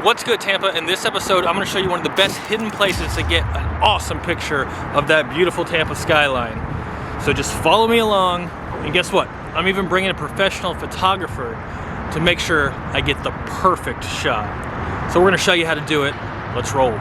What's good, Tampa? In this episode, I'm going to show you one of the best hidden places to get an awesome picture of that beautiful Tampa skyline. So just follow me along, and guess what? I'm even bringing a professional photographer to make sure I get the perfect shot. So we're going to show you how to do it. Let's roll.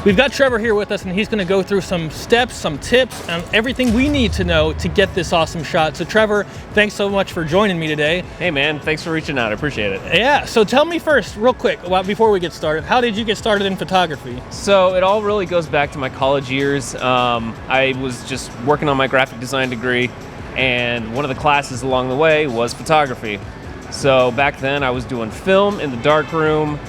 We've got Trevor here with us, and he's going to go through some steps, some tips, and everything we need to know to get this awesome shot. So Trevor, thanks so much for joining me today. Hey man, thanks for reaching out. I appreciate it. Yeah, so tell me first, real quick, before we get started, how did you get started in photography? So it all really goes back to my college years. I was just working on my graphic design degree, and one of the classes along the way was photography. So back then I was doing film in the darkroom,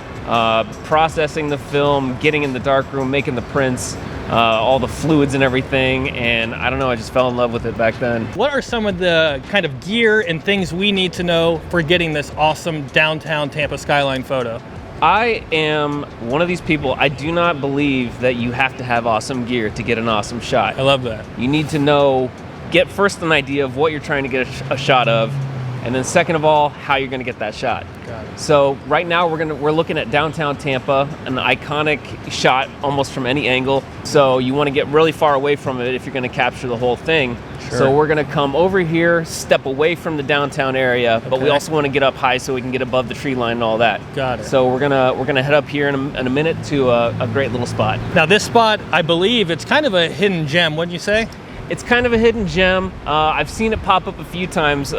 processing the film, getting in the darkroom, making the prints, all the fluids and everything, and I don't know, I just fell in love with it back then. What are some of the kind of gear and things we need to know for getting this awesome downtown Tampa skyline photo? I am one of these people, I do not believe that you have to have awesome gear to get an awesome shot. I love that. You need to get first an idea of what you're trying to get a shot of, and then second of all, how you're gonna get that shot. Got it. So right now we're looking at downtown Tampa, an iconic shot almost from any angle. So you wanna get really far away from it if you're gonna capture the whole thing. Sure. So we're gonna come over here, step away from the downtown area, but we also wanna get up high so we can get above the tree line and all that. Got it. So we're gonna head up here in a minute to a great little spot. Now this spot, I believe, it's kind of a hidden gem, wouldn't you say? It's kind of a hidden gem. I've seen it pop up a few times.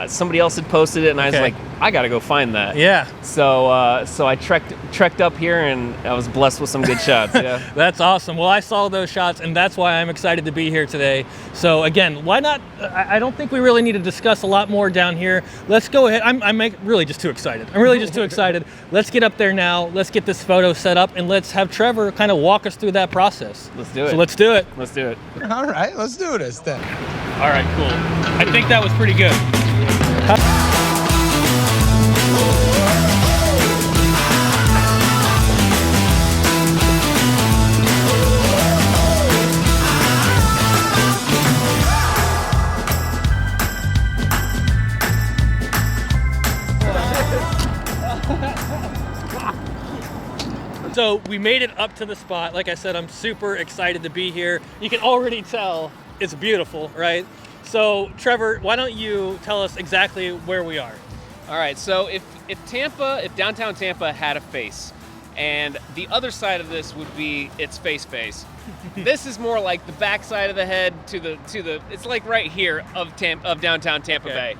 Somebody else had posted it, and I was like, I gotta go find that. Yeah. So I trekked up here, and I was blessed with some good shots. Yeah. That's awesome. Well, I saw those shots, and that's why I'm excited to be here today. So again, why not? I don't think we really need to discuss a lot more down here. Let's go ahead. I'm really just too excited. I'm really just too excited. Let's get up there now. Let's get this photo set up, and let's have Trevor kind of walk us through that process. Let's do it. So let's do it. Let's do it. All right, let's do this then. All right, cool. I think that was pretty good. So we made it up to the spot. Like I said, I'm super excited to be here. You can already tell it's beautiful, right? So Trevor, why don't you tell us exactly where we are? All right. So if downtown Tampa had a face, and the other side of this would be its face. This is more like the back side of the head to the. It's like right here of downtown Tampa Bay.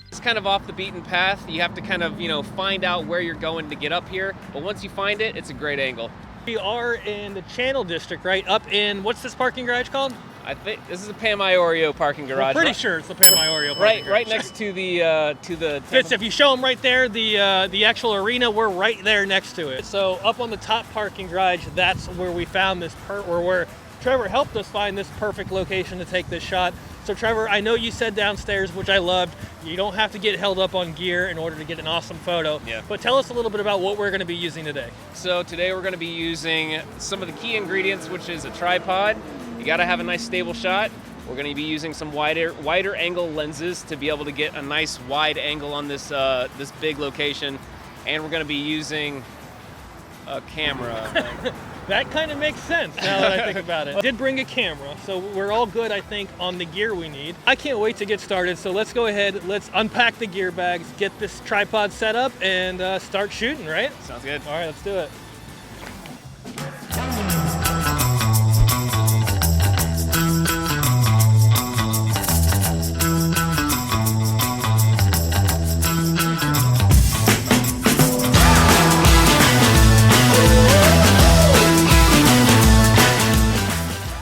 It's kind of off the beaten path. You have to kind of, find out where you're going to get up here. But once you find it, it's a great angle. We are in the Channel District, right? Up in, what's this parking garage called? I think this is a Pam Iorio parking garage. I'm pretty sure it's the Pam Iorio parking garage. Right next to the Fitz, if you show them right there, the actual arena, we're right there next to it. So up on the top parking garage, that's where we found this where Trevor helped us find this perfect location to take this shot. So Trevor, I know you said downstairs, which I loved, you don't have to get held up on gear in order to get an awesome photo. Yeah. But tell us a little bit about what we're going to be using today. So today we're going to be using some of the key ingredients, which is a tripod. You got to have a nice stable shot. We're going to be using some wider angle lenses to be able to get a nice wide angle on this this big location, and we're going to be using a camera. That kind of makes sense now that I think about it. I did bring a camera, so we're all good, I think, on the gear we need. I can't wait to get started, so let's go ahead, let's unpack the gear bags, get this tripod set up, and start shooting, right? Sounds good. All right, let's do it.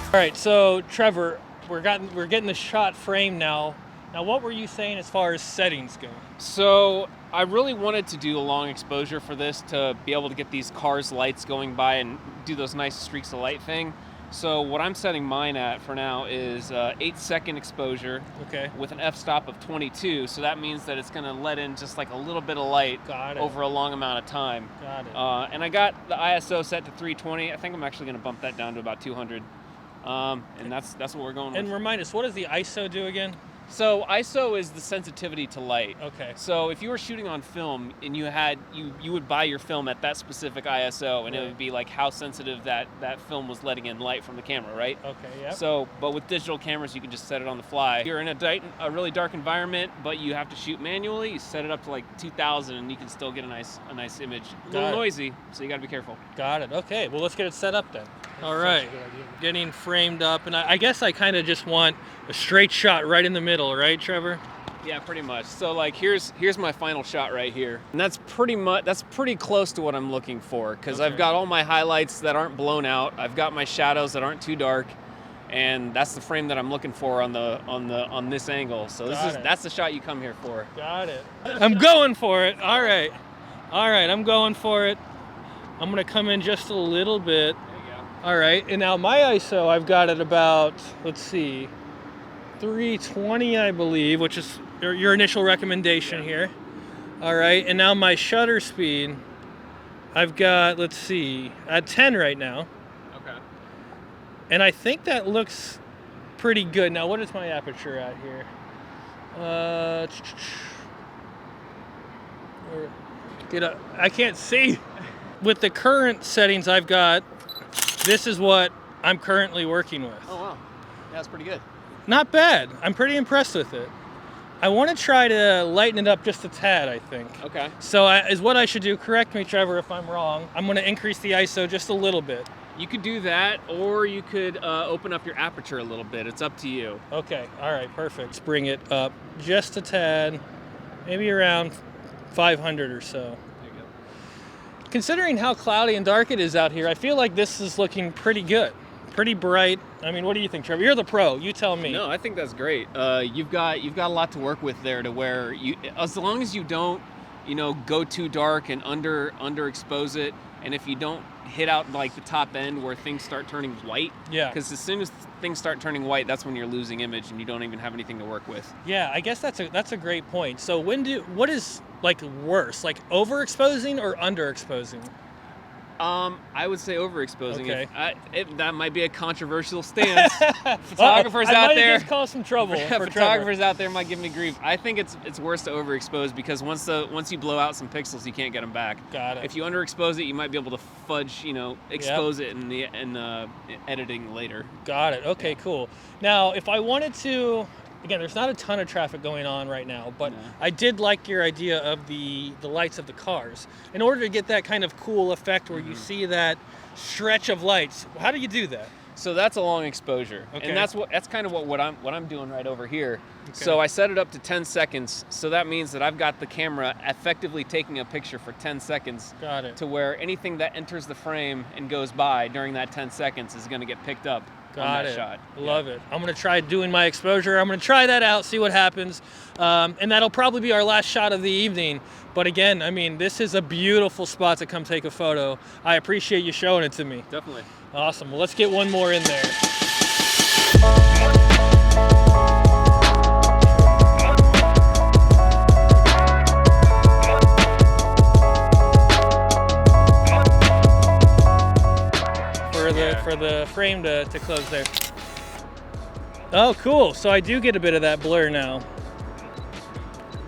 All right, so Trevor, we're getting the shot framed now. Now, what were you saying as far as settings go? So I really wanted to do a long exposure for this to be able to get these cars' lights going by and do those nice streaks of light thing. So what I'm setting mine at for now is 8-second exposure. Okay. With an f-stop of 22, so that means that it's going to let in just like a little bit of light over a long amount of time. Got it. And I got the ISO set to 320. I think I'm actually going to bump that down to about 200. And that's what we're going with. And remind us, what does the ISO do again? So ISO is the sensitivity to light. Okay. So if you were shooting on film and you would buy your film at that specific ISO, and it would be like how sensitive that film was letting in light from the camera, right? Okay. Yeah. So, but with digital cameras, you can just set it on the fly. You're in a really dark environment, but you have to shoot manually. You set it up to like 2000, and you can still get a nice image. A little noisy, so you got to be careful. Got it. Okay. Well, let's get it set up then. All right. Getting framed up, and I guess I kind of just want a straight shot right in the middle, right, Trevor? Yeah, pretty much. So like here's my final shot right here. And that's pretty close to what I'm looking for, because I've got all my highlights that aren't blown out. I've got my shadows that aren't too dark, and that's the frame that I'm looking for on this angle. So that's the shot you come here for. Got it. I'm going for it. All right. I'm going for it. I'm gonna come in just a little bit. There you go. All right. And now my ISO, I've got it about, let's see, 320, I believe, which is your initial recommendation here. All right. And now my shutter speed, I've got, let's see, at 10 right now. Okay. And I think that looks pretty good. Now, what is my aperture at here? I can't see. With the current settings I've got, this is what I'm currently working with. Oh, wow. Yeah, that's pretty good. Not bad. I'm pretty impressed with it. I want to try to lighten it up just a tad, I think. Okay. So is what I should do, correct me, Trevor, if I'm wrong. I'm going to increase the ISO just a little bit. You could do that, or you could open up your aperture a little bit. It's up to you. Okay. All right. Perfect. Let's bring it up just a tad, maybe around 500 or so. There you go. Considering how cloudy and dark it is out here, I feel like this is looking pretty good. Pretty bright. I mean, what do you think, Trevor? You're the pro. You tell me. No, I think that's great. You've got a lot to work with there, to where as long as you don't, go too dark and underexpose it, and if you don't hit out like the top end where things start turning white. Yeah. Because as soon as things start turning white, that's when you're losing image and you don't even have anything to work with. Yeah, I guess that's a great point. So what is like worse, like overexposing or underexposing? I would say overexposing. Okay. That might be a controversial stance. Photographers out I might there just cause some trouble. For photographers out there might give me grief. I think it's worse to overexpose, because once you blow out some pixels, you can't get them back. Got it. If you underexpose it, you might be able to fudge, expose it in the editing later. Got it. Okay, cool. Now, if I wanted to, again, there's not a ton of traffic going on right now, but I did like your idea of the lights of the cars. In order to get that kind of cool effect where you see that stretch of lights, how do you do that? So that's a long exposure, Okay. and that's kind of what I'm doing right over here. Okay. So I set it up to 10 seconds. So that means that I've got the camera effectively taking a picture for 10 seconds. Got it. To where anything that enters the frame and goes by during that 10 seconds is going to get picked up on that shot. Love it. I'm going to try doing my exposure. I'm going to try that out, see what happens. And that'll probably be our last shot of the evening. But again, I mean, this is a beautiful spot to come take a photo. I appreciate you showing it to me. Definitely. Awesome. Well, let's get one more in there. For the frame to close there. Oh, cool. So I do get a bit of that blur now.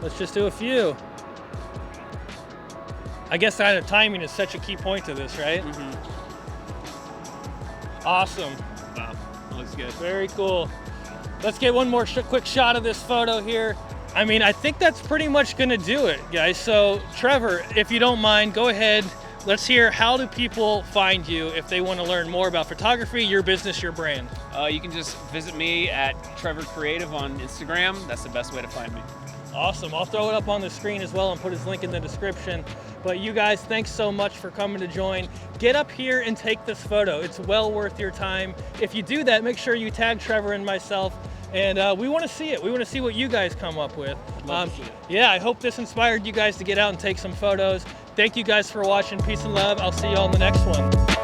Let's just do a few. I guess kind of timing is such a key point to this, right? Mm-hmm. Awesome. Wow, that looks good. Very cool. Let's get one more quick shot of this photo here. I mean, I think that's pretty much gonna do it, guys. So Trevor, if you don't mind, go ahead. Let's hear, how do people find you if they want to learn more about photography, your business, your brand? You can just visit me at Trevor Creative on Instagram. That's the best way to find me. Awesome. I'll throw it up on the screen as well and put his link in the description. But you guys, thanks so much for coming to join. Get up here and take this photo. It's well worth your time. If you do that, make sure you tag Trevor and myself. And we want to see it. We want to see what you guys come up with. Love to see it. Yeah, I hope this inspired you guys to get out and take some photos. Thank you guys for watching. Peace and love. I'll see you all in the next one.